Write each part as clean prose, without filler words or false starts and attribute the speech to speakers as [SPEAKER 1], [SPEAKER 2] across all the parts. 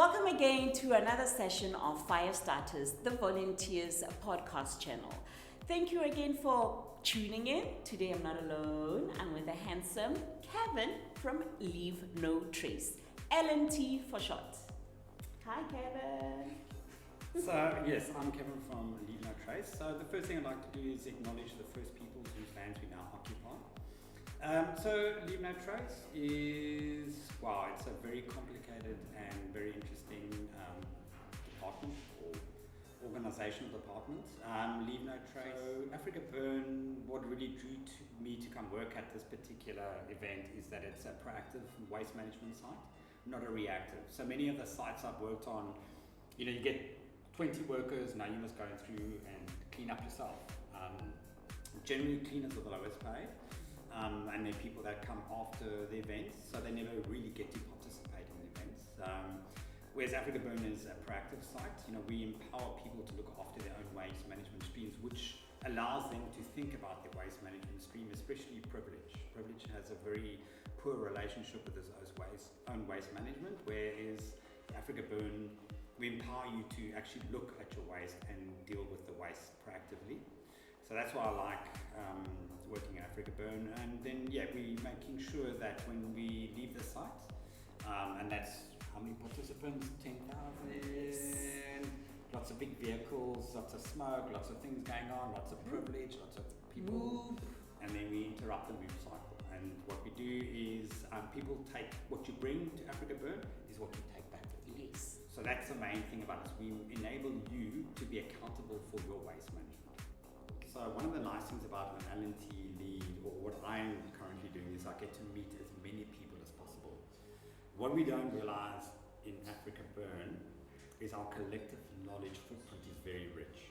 [SPEAKER 1] Welcome again to another session of Fire Starters, the Volunteers podcast channel. Thank you again for tuning in. Today I'm not alone. I'm with the handsome Kevin from Leave No Trace, L.N.T for short. Hi, Kevin.
[SPEAKER 2] So yes, I'm Kevin from Leave No Trace. So the first thing I'd like to do is acknowledge the first peoples whose lands we now occupy. So Leave No Trace is, wow, it's a very complicated and very interesting department or organizational department. Leave No Trace. So Africa Burn, what really drew me to come work at this particular event is that it's a proactive waste management site, not a reactive. So many of the sites I've worked on, you get 20 workers, now you must go through and clean up yourself. Generally cleaners are the lowest paid. And they're people that come after the events, so they never really get to participate in the events. Whereas Africa Burn is a proactive site, we empower people to look after their own waste management streams, which allows them to think about their waste management stream, especially privilege. Privilege has a very poor relationship with its own waste management, whereas Africa Burn, we empower you to actually look at your waste and deal with the waste proactively. So that's why I like working at Africa Burn. And then, we're making sure that when we leave the site, and that's how many participants? 10,000. Lots of big vehicles, lots of smoke, lots of things going on, lots of privilege, lots of people. And then we interrupt the move cycle. And what we do is people take what you bring to Africa Burn is what you take back with you.
[SPEAKER 1] Yes.
[SPEAKER 2] So that's the main thing about us. We enable you to be accountable for your waste management. So one of the nice things about an L&T lead, or what I'm currently doing, is I get to meet as many people as possible. What we don't realize in Africa Burn is our collective knowledge footprint is very rich.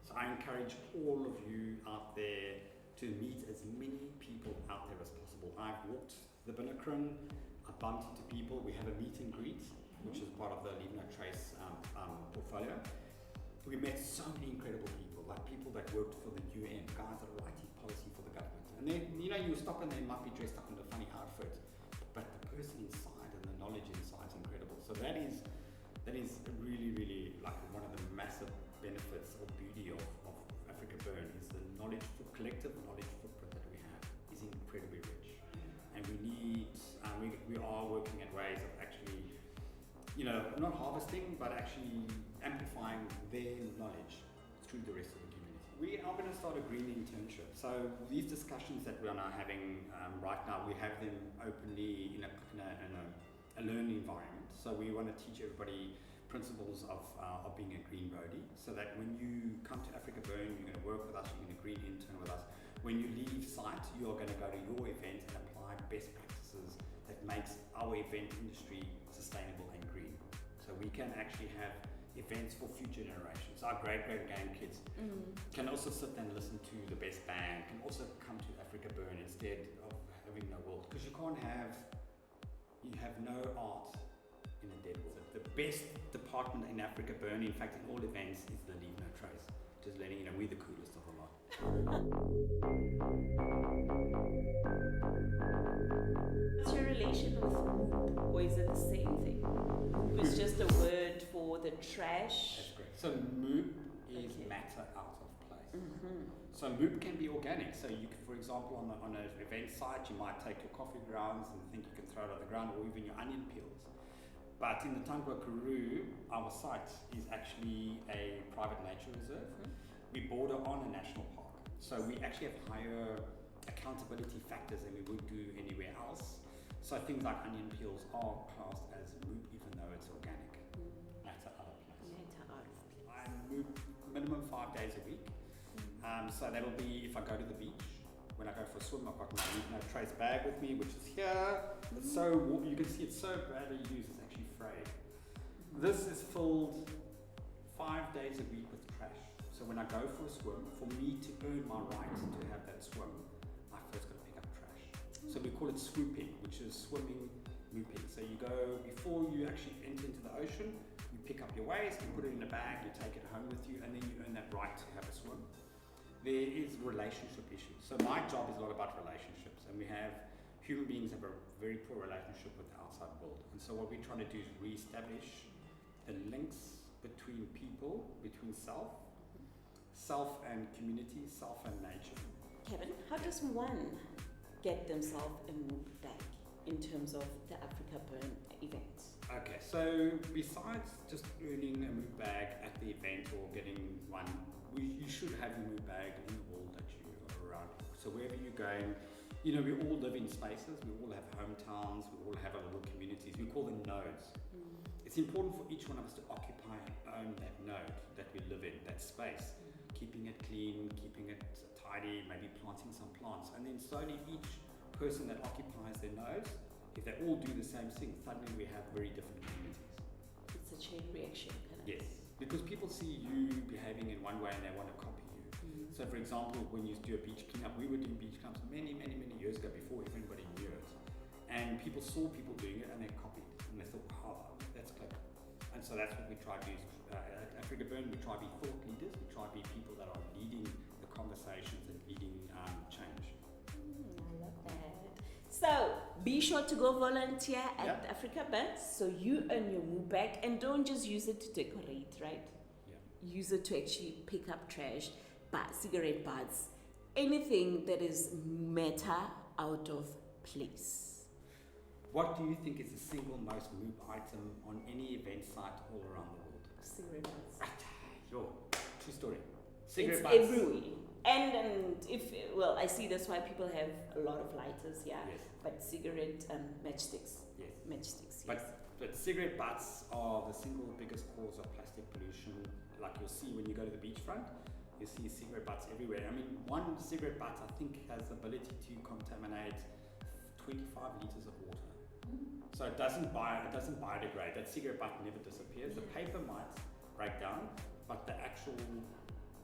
[SPEAKER 2] So I encourage all of you out there to meet as many people out there as possible. I've walked the Binacron, I bumped into people, we have a meet and greet, which is part of the Leave No Trace portfolio. We met so many incredible people, like people that worked for the UN, guys that are writing policy for the government. And then, you stop and they might be dressed up in a funny outfit, but the person inside and the knowledge inside is incredible. So that is really, really like one of the massive benefits or beauty of Africa Burn is the collective knowledge footprint that we have is incredibly rich. And we need, we are working at ways of actually, not harvesting, but actually amplifying their knowledge through the rest of the community. We are going to start a green internship. So these discussions that we are now having right now, we have them openly in a learning environment. So we want to teach everybody principles of being a green roadie, so that when you come to Africa Burn, you're going to work with us, you're going to green intern with us. When you leave site, you're going to go to your event and apply best practices that makes our event industry sustainable and green. So we can actually have events for future generations. Our great grandkids can also sit and listen to the best band, can also come to Africa Burn instead of having no world. Because you have no art in a dead world. The best department in Africa Burn, in fact in all events, is the Leave No Trace. Just letting you know, we're the coolest of the lot.
[SPEAKER 1] What's your relation with Moop, or is it the same thing? Moop is just a word for the trash.
[SPEAKER 2] That's great. So Moop is matter out of place. So Moop can be organic. So you could, for example, on an event site, you might take your coffee grounds and think you can throw it on the ground, or even your onion peels. But in the Tangwa Karoo, our site is actually a private nature reserve. We border on a national park. So we actually have higher accountability factors than we would do anywhere else. So things like onion peels are classed as Moop, even though it's organic. Matter out of place.
[SPEAKER 1] Matter out of place.
[SPEAKER 2] I Moop minimum 5 days a week. So that'll be if I go to the beach. When I go for a swim, I've got my Leave No Trace bag with me, which is here. It's so, you can see it's so badly used, it's actually frayed. This is filled 5 days a week with trash. So when I go for a swim, for me to earn my right to have that swim, I first got to pick up trash. So we call it swooping, which is swimming, mooping. So you go, before you actually enter into the ocean, you pick up your waste, you put it in a bag, you take it home with you, and then you earn that right to have a swim. There is relationship issues. So my job is a lot about relationships, and we have human beings have a very poor relationship with the outside world. And so what we're trying to do is re-establish the links between people, between self and community, self and nature.
[SPEAKER 1] Kevin, how does one get themselves a move bag in terms of the Africa Burn event?
[SPEAKER 2] Okay, so besides just earning a move bag at the event or getting one, you should have a move bag in the world that you are around. So wherever you're going, we all live in spaces, we all have hometowns, we all have our little communities, we call them nodes. It's important for each one of us to occupy and own that node that we live in, that space, keeping it clean, keeping it tidy, maybe planting some plants, and then slowly each person that occupies their nodes, if they all do the same thing, suddenly we have very different communities.
[SPEAKER 1] It's a chain reaction, kind of.
[SPEAKER 2] Yes, because people see you behaving in one way and they want to copy you. So for example, when you do a beach cleanup, we were doing beach cleanups many years ago before everybody knew it. And people saw people doing it and they copied. And they thought, wow, that's clever. And so that's what we try to do. At Africa Burn, we try to be thought leaders. We try to be people that are leading the conversations and leading change.
[SPEAKER 1] I love that. So be sure to go volunteer at Africa Burn so you earn your move bag, and don't just use it to decorate, right?
[SPEAKER 2] Yeah.
[SPEAKER 1] Use it to actually pick up trash, cigarette butts, anything that is matter out of place.
[SPEAKER 2] What do you think is the single most moved item on any event site all around the world?
[SPEAKER 1] Cigarette butts.
[SPEAKER 2] True story. Cigarette
[SPEAKER 1] It's
[SPEAKER 2] butts.
[SPEAKER 1] everywhere. And I see that's why people have a lot of lighters,
[SPEAKER 2] Yes.
[SPEAKER 1] but cigarette matchsticks.
[SPEAKER 2] Yes.
[SPEAKER 1] Matchsticks, yes.
[SPEAKER 2] But cigarette butts are the single biggest cause of plastic pollution. Like you'll see when you go to the beachfront, you see cigarette butts everywhere. I mean, one cigarette butt I think has the ability to contaminate 25 liters of water. So it doesn't biodegrade. That cigarette butt never disappears. The paper might break down, but the actual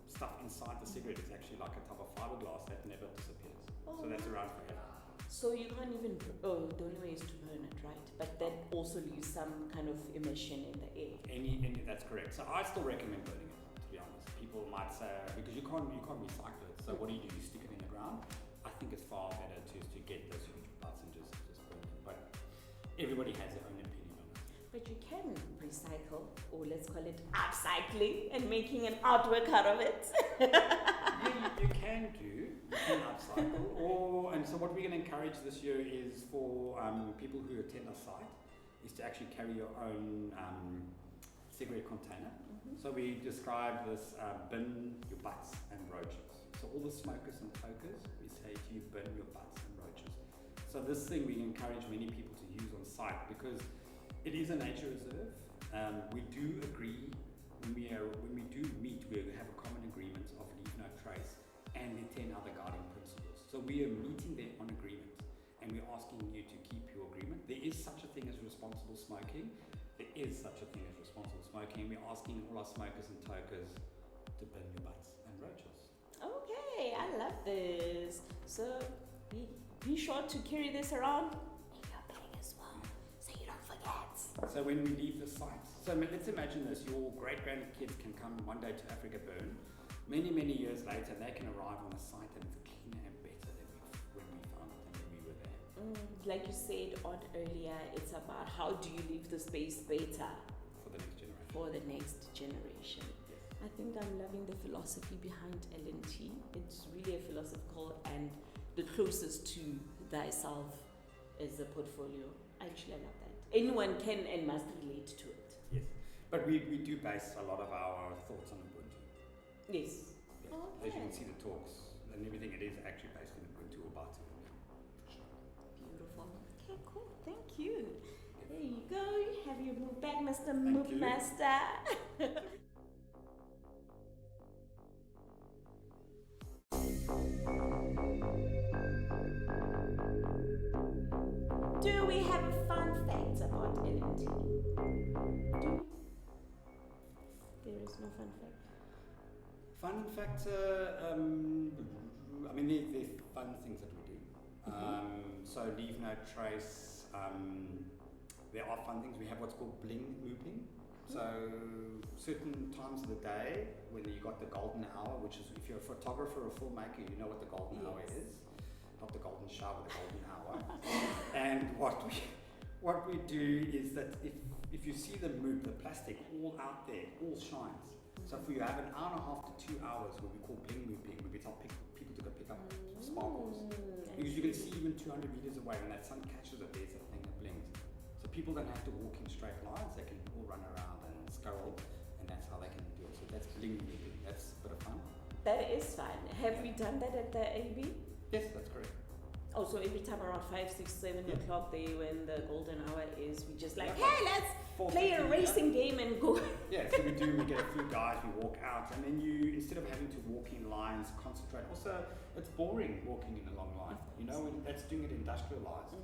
[SPEAKER 2] stuff inside the cigarette is actually like a type of fiberglass that never disappears. So that's around forever.
[SPEAKER 1] So you can't even, the only way is to burn it, right? But that also leaves some kind of emission in the air.
[SPEAKER 2] That's correct. So I still recommend burning it, to be honest. People might say, because you can't recycle it. So what do? You stick it in the ground? I think it's far better to get those huge butts and just burn them. But everybody has their own opinion on it.
[SPEAKER 1] But you can recycle, or let's call it upcycling, and making an artwork out of it.
[SPEAKER 2] You can upcycle, and so what we're going to encourage this year is for people who attend our site is to actually carry your own cigarette container. So we describe this bin your butts and roaches. So all the smokers and tokers, we say to you, bin your butts and roaches. So this thing we encourage many people to use on site because it is a nature reserve. We do agree when we do meet, we have a common agreement of leave no trace and the 10 other guiding principles. So we are meeting there on agreement and we're asking you to keep your agreement. There is such a thing as responsible smoking. There is such a thing as responsible smoking. We're asking all our smokers and tokers to bin your butts and roaches.
[SPEAKER 1] Okay, I love this. So be sure to carry this around in your bag as well, so you don't forget.
[SPEAKER 2] So when we leave the site, so let's imagine this, your great-grandkids can come one day to Africa Burn. Many years later, they can arrive on the site and it's cleaner and better than when we found it and when we were there.
[SPEAKER 1] Like you said earlier, it's about how do you leave the space better
[SPEAKER 2] For the next generation.
[SPEAKER 1] I think I'm loving the philosophy behind L.N.T. It's really a philosophical and the closest to thyself as a portfolio. Actually, I love that. Anyone can and must relate to it.
[SPEAKER 2] Yes, but we do base a lot of our thoughts on Ubuntu.
[SPEAKER 1] Yes.
[SPEAKER 2] Yes.
[SPEAKER 1] Okay.
[SPEAKER 2] As you can see, the talks and everything, it is actually based in Ubuntu or Ubuntu.
[SPEAKER 1] Beautiful. Okay, cool. Thank you. There you go. Have your move back, Mr.
[SPEAKER 2] Thank
[SPEAKER 1] Move
[SPEAKER 2] you.
[SPEAKER 1] Master. Do we have a fun fact about L.N.T? There is no fun fact.
[SPEAKER 2] Fun factor, I mean, there's fun things that we do. So leave no trace. There are fun things. We have what's called bling moving. So certain times of the day when you got the golden hour, which is if you're a photographer or filmmaker, you know what the golden hour is. Not the golden shower, the golden hour. And what What we do is that if you see the moop, the plastic all out there, all shines. So if you have an hour and a half to 2 hours, what we call bling mooping, where we tell people to go pick up sparkles. Because you can see even 200 meters away when that sun catches it, there's a thing that blings. So people don't have to walk in straight lines, they can all run around and scurry, and that's how they can do it. So that's bling mooping, that's a bit of fun.
[SPEAKER 1] That is fun. Have we done that at the AB?
[SPEAKER 2] Yes, that's correct.
[SPEAKER 1] Oh, so every time around 5, 6, 7 o'clock there when the golden hour is, we just like,
[SPEAKER 2] Yeah.
[SPEAKER 1] hey, let's play a racing game and go.
[SPEAKER 2] Yeah, so we get a few guys, we walk out, and then you, instead of having to walk in lines, concentrate. Also, it's boring walking in a long line. You know, that's doing it industrialized.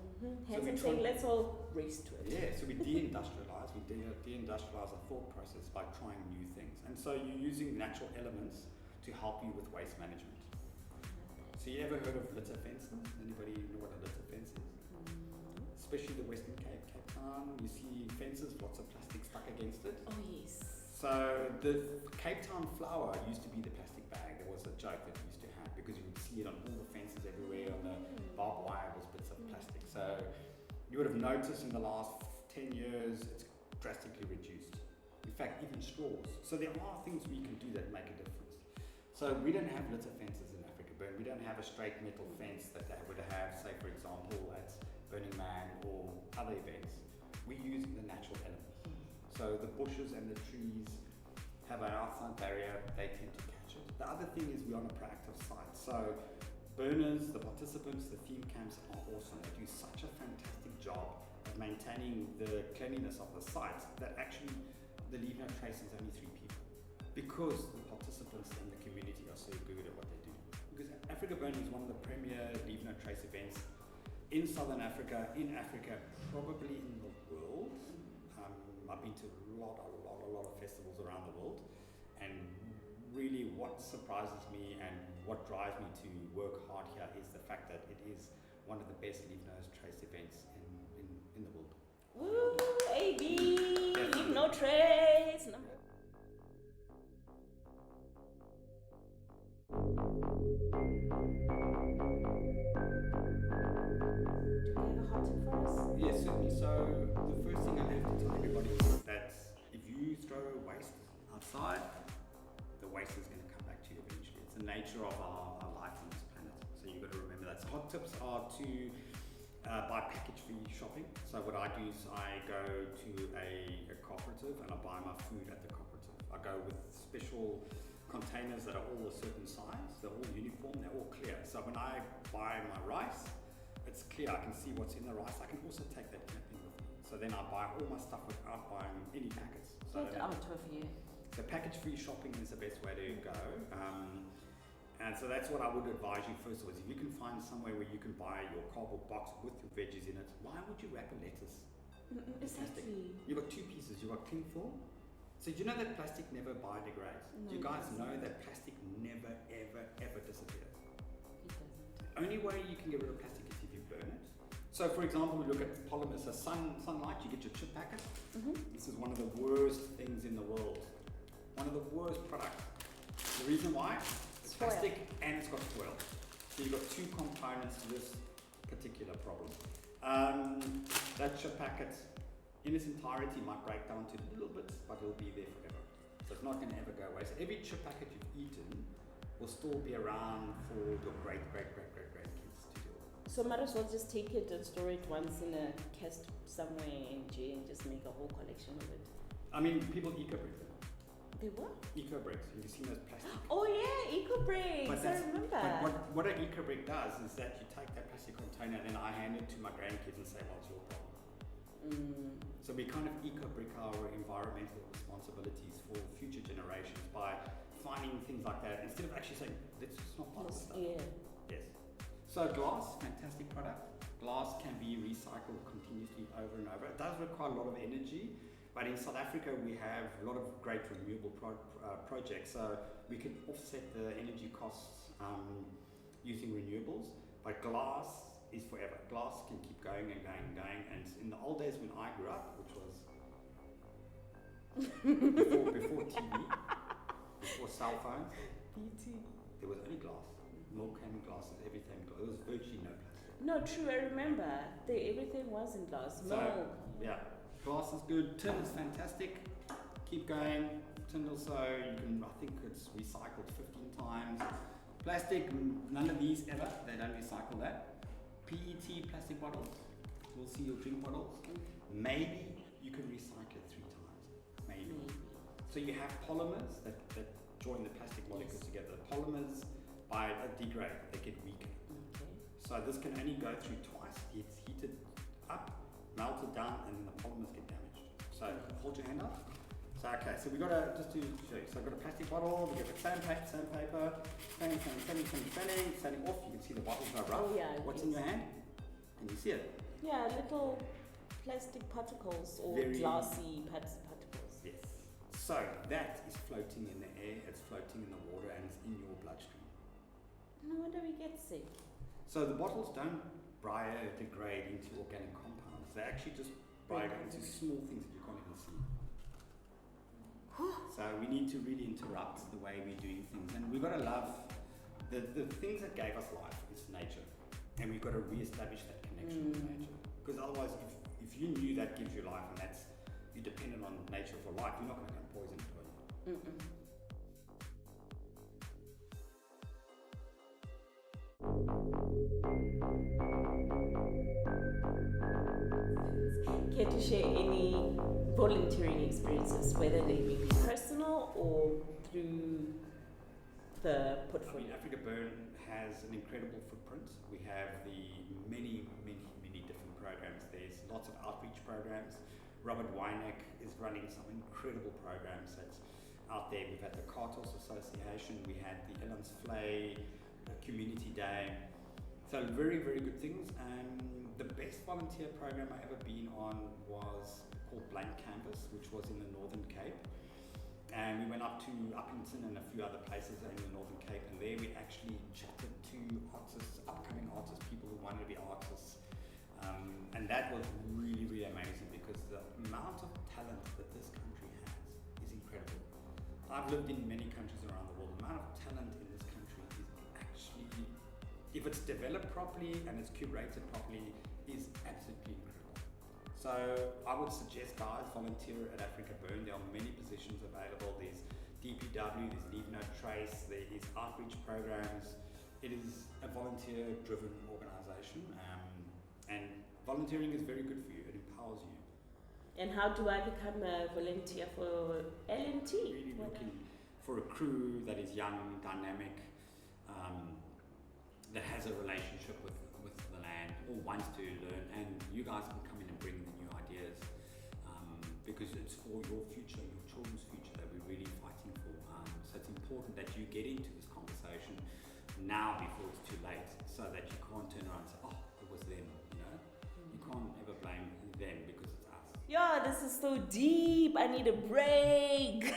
[SPEAKER 1] Hence I'm saying, let's all race to it.
[SPEAKER 2] Yeah, so we de-industrialize. We de-industrialize our thought process by trying new things. And so you're using natural elements to help you with waste management. So you ever heard of litter fences? Anybody know what a litter fence is? Especially the Western Cape, Cape Town, you see fences, lots of plastic stuck against it.
[SPEAKER 1] Oh yes.
[SPEAKER 2] So the Cape Town flower used to be the plastic bag. There was a joke that we used to have because you would see it on all the fences everywhere, on the barbed wire was bits of plastic. So you would have noticed in the last 10 years it's drastically reduced. In fact, even straws. So there are things we can do that make a difference. So we don't have litter fences in Africa, but we don't have a straight metal fence that they would have, say for example, at Burning Man or other events. We're using the natural elements. So the bushes and the trees have an outside barrier, they tend to catch it. The other thing is we're on a proactive site. So burners, the participants, the theme camps are awesome. They do such a fantastic job of maintaining the cleanliness of the site that actually the Leave No Trace is only 3 people. Because the participants and the community are so good at what they do. Because Africa Burn is one of the premier Leave No Trace events in Southern Africa, probably in the world. I've been to a lot of festivals around the world, and really what surprises me and what drives me to work hard here is the fact that it is one of the best Leave No Trace events in the world.
[SPEAKER 1] Woo, AB, Leave No Trace.
[SPEAKER 2] Yes, certainly. So the first thing I have to tell everybody is that if you throw waste outside, the waste is going to come back to you eventually. It's the nature of our life on this planet. So you've got to remember that. So hot tips are to buy package-free shopping. So what I do is I go to a cooperative and I buy my food at the cooperative. I go with special containers that are all a certain size. They're all uniform. They're all clear. So when I buy my rice, it's clear, I can see what's in the rice. I can also take that camping with me. So then I buy all my stuff without buying any packets. So
[SPEAKER 1] Get out of here.
[SPEAKER 2] So package-free shopping is the best way to go. And so that's what I would advise you first of all, is if you can find somewhere where you can buy your cardboard box with your veggies in it, why would you wrap a lettuce?
[SPEAKER 1] Exactly.
[SPEAKER 2] You've got 2 pieces. You've got cling film. So do you know that plastic never biodegrades?
[SPEAKER 1] No,
[SPEAKER 2] Do you guys
[SPEAKER 1] it doesn't.
[SPEAKER 2] know that plastic never, ever disappears?
[SPEAKER 1] It doesn't.
[SPEAKER 2] The only way you can get rid of plastic is if you burn it. So for example, we look at polymers. So sunlight, you get your chip packet. This is one of the worst things in the world. One of the worst products. The reason why? It's
[SPEAKER 1] Foil.
[SPEAKER 2] plastic and it's got foil. So you've got 2 components to this particular problem. That chip packet in its entirety might break down to little bits, but it'll be there forever. So it's not going to ever go away. So every chip packet you've eaten will still be around for your great kids to deal with.
[SPEAKER 1] So might as well just take it and store it once in a cast somewhere in J and just make a whole collection of it.
[SPEAKER 2] I mean, people eco-break them.
[SPEAKER 1] They what?
[SPEAKER 2] Eco-breaks. Have you seen those plastic?
[SPEAKER 1] Oh yeah, eco breaks. I remember.
[SPEAKER 2] But what an eco-break does is that you take that plastic container and then I hand it to my grandkids and say, well, it's your problem. So we kind of eco-break our environmental responsibilities for future generations by finding things like that instead of actually saying, let's just not buy this stuff.
[SPEAKER 1] Yeah.
[SPEAKER 2] Yes. So glass, fantastic product. Glass can be recycled continuously over and over. It does require a lot of energy, but in South Africa we have a lot of great renewable projects, so we can offset the energy costs using renewables. But glass is forever. Glass can keep going and going and going. And in the old days when I grew up, which was before TV, before cell phones,
[SPEAKER 1] BT.
[SPEAKER 2] there was only glass. Milk and glasses, everything. There was virtually no plastic.
[SPEAKER 1] No, true, I remember. Everything was in glass.
[SPEAKER 2] So,
[SPEAKER 1] No.
[SPEAKER 2] yeah, glass is good. Tin is fantastic. Keep going. Tin also, you can, I think it's recycled 15 times. Plastic, none of these ever. They don't recycle that. PET plastic bottles. We'll see your drink bottles. Maybe you can recycle it 3 times. Maybe. So you have polymers that join the plastic molecules together. Polymers, by degrade, they get weaker.
[SPEAKER 1] Okay.
[SPEAKER 2] So this can only go through twice. It's heated up, melted down, and then the polymers get damaged. So hold your hand up. So okay, so we got a, just to show you, so I've got a plastic bottle, we got a sandpaper, standing off, you can see the bottle's not rough.
[SPEAKER 1] Oh, yeah,
[SPEAKER 2] What's
[SPEAKER 1] yes.
[SPEAKER 2] in your hand? Can you see it?
[SPEAKER 1] Yeah, little plastic particles or
[SPEAKER 2] Very-
[SPEAKER 1] glassy particles.
[SPEAKER 2] Yes. So that is floating in the air, it's floating in the water, and it's in your bloodstream.
[SPEAKER 1] No wonder we get sick.
[SPEAKER 2] So the bottles don't biodegrade into organic compounds, they actually just biodegrade into small things that you can't even see. So we need to really interrupt the way we're doing things, and we've got to love the things that gave us life is nature, and we've got to re-establish that connection with nature. Because otherwise, if you knew that gives you life and that's you're dependent on nature for life, you're not going to come poison it, are you?
[SPEAKER 1] Care to share any volunteering experiences, whether they be personal or through the
[SPEAKER 2] I
[SPEAKER 1] portfolio?
[SPEAKER 2] mean, Africa Burn has an incredible footprint. We have the many different programs. There's lots of outreach programs. Robert Weineck is running some incredible programs that's out there. We've had the Cartos Association, we had the L.N.T Community Day. So very good things. The best volunteer program I ever been on was called Blank Canvas, which was in the Northern Cape. And we went up to Uppington and a few other places in the Northern Cape, and there we actually chatted to artists, upcoming artists, people who wanted to be artists. And that was really amazing, because the amount of talent that this country has is incredible. I've lived in many countries around the world. The amount of talent in this country is actually, if it's developed properly and it's curated properly, is absolutely incredible. So I would suggest, guys, volunteer at Africa Burn. There are many positions available. There's DPW, there's Leave No Trace, there is outreach programs. It is a volunteer-driven organisation, and volunteering is very good for you. It empowers you.
[SPEAKER 1] And how do I become a volunteer for L.N.T?
[SPEAKER 2] Really looking for a crew that is young, dynamic, that has a relationship with the land, or wants to learn, and you guys can come in and bring the new ideas, because it's for your future, your children's future that we're really fighting for. So it's important that you get into this conversation now before it's too late, so that you can't turn around and say, oh, it was them, you know? You can't ever blame them because it's us.
[SPEAKER 1] Yeah, this is so deep. I need a break.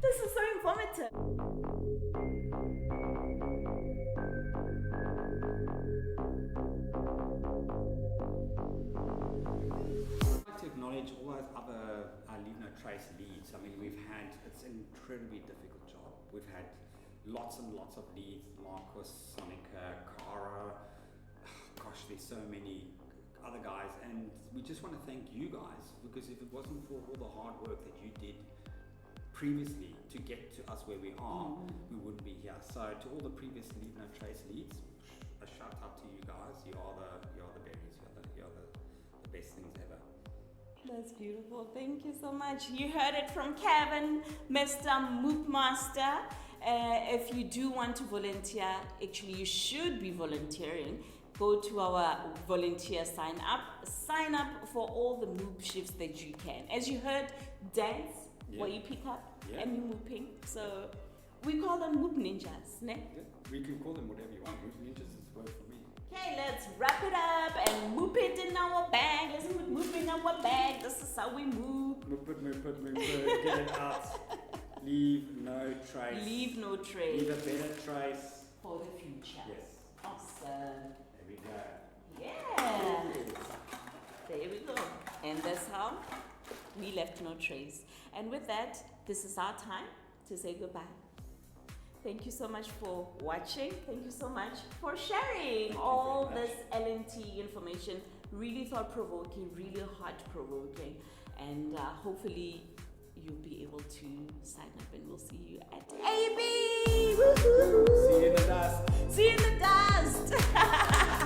[SPEAKER 1] This is so informative.
[SPEAKER 2] I'd like to acknowledge all those other Leave No Trace leads. I mean, it's an incredibly difficult job. We've had lots and lots of leads, Marcus, Sonica, Cara, gosh, there's so many other guys, and we just want to thank you guys, because if it wasn't for all the hard work that you did previously to get to us where we are, we wouldn't be here. So to all the previous Leave No Trace leads, a shout out to you guys. You are the berries. You're the best things ever.
[SPEAKER 1] That's beautiful. Thank you so much. You heard it from Kevin, Mr. Moop Master. If you do want to volunteer, actually you should be volunteering. Go to our volunteer sign up for all the Moop shifts that you can. As you heard, dance, what you pick up, and you're mooping. So we call them Moop Ninjas, ne?
[SPEAKER 2] Yeah, we can call them whatever you want. Moop Ninjas is word for me.
[SPEAKER 1] Okay, let's wrap it up and moop it in our bag. Let's moop in our bag. This is how we move.
[SPEAKER 2] Moop it, get it out. Leave no trace.
[SPEAKER 1] Leave no trace.
[SPEAKER 2] Leave a better trace
[SPEAKER 1] For the future.
[SPEAKER 2] Yes.
[SPEAKER 1] Awesome.
[SPEAKER 2] There we go.
[SPEAKER 1] Yeah. There we go. And that's how we left no trace. And with that, this is our time to say goodbye. Thank you so much for watching. Thank you so much for sharing
[SPEAKER 2] Thank you
[SPEAKER 1] all
[SPEAKER 2] very much.
[SPEAKER 1] this L&T information. Really thought-provoking, really heart-provoking. And hopefully you'll be able to sign up, and we'll see you at AB. Woohoo!
[SPEAKER 2] See you in the dust.
[SPEAKER 1] See you in the dust.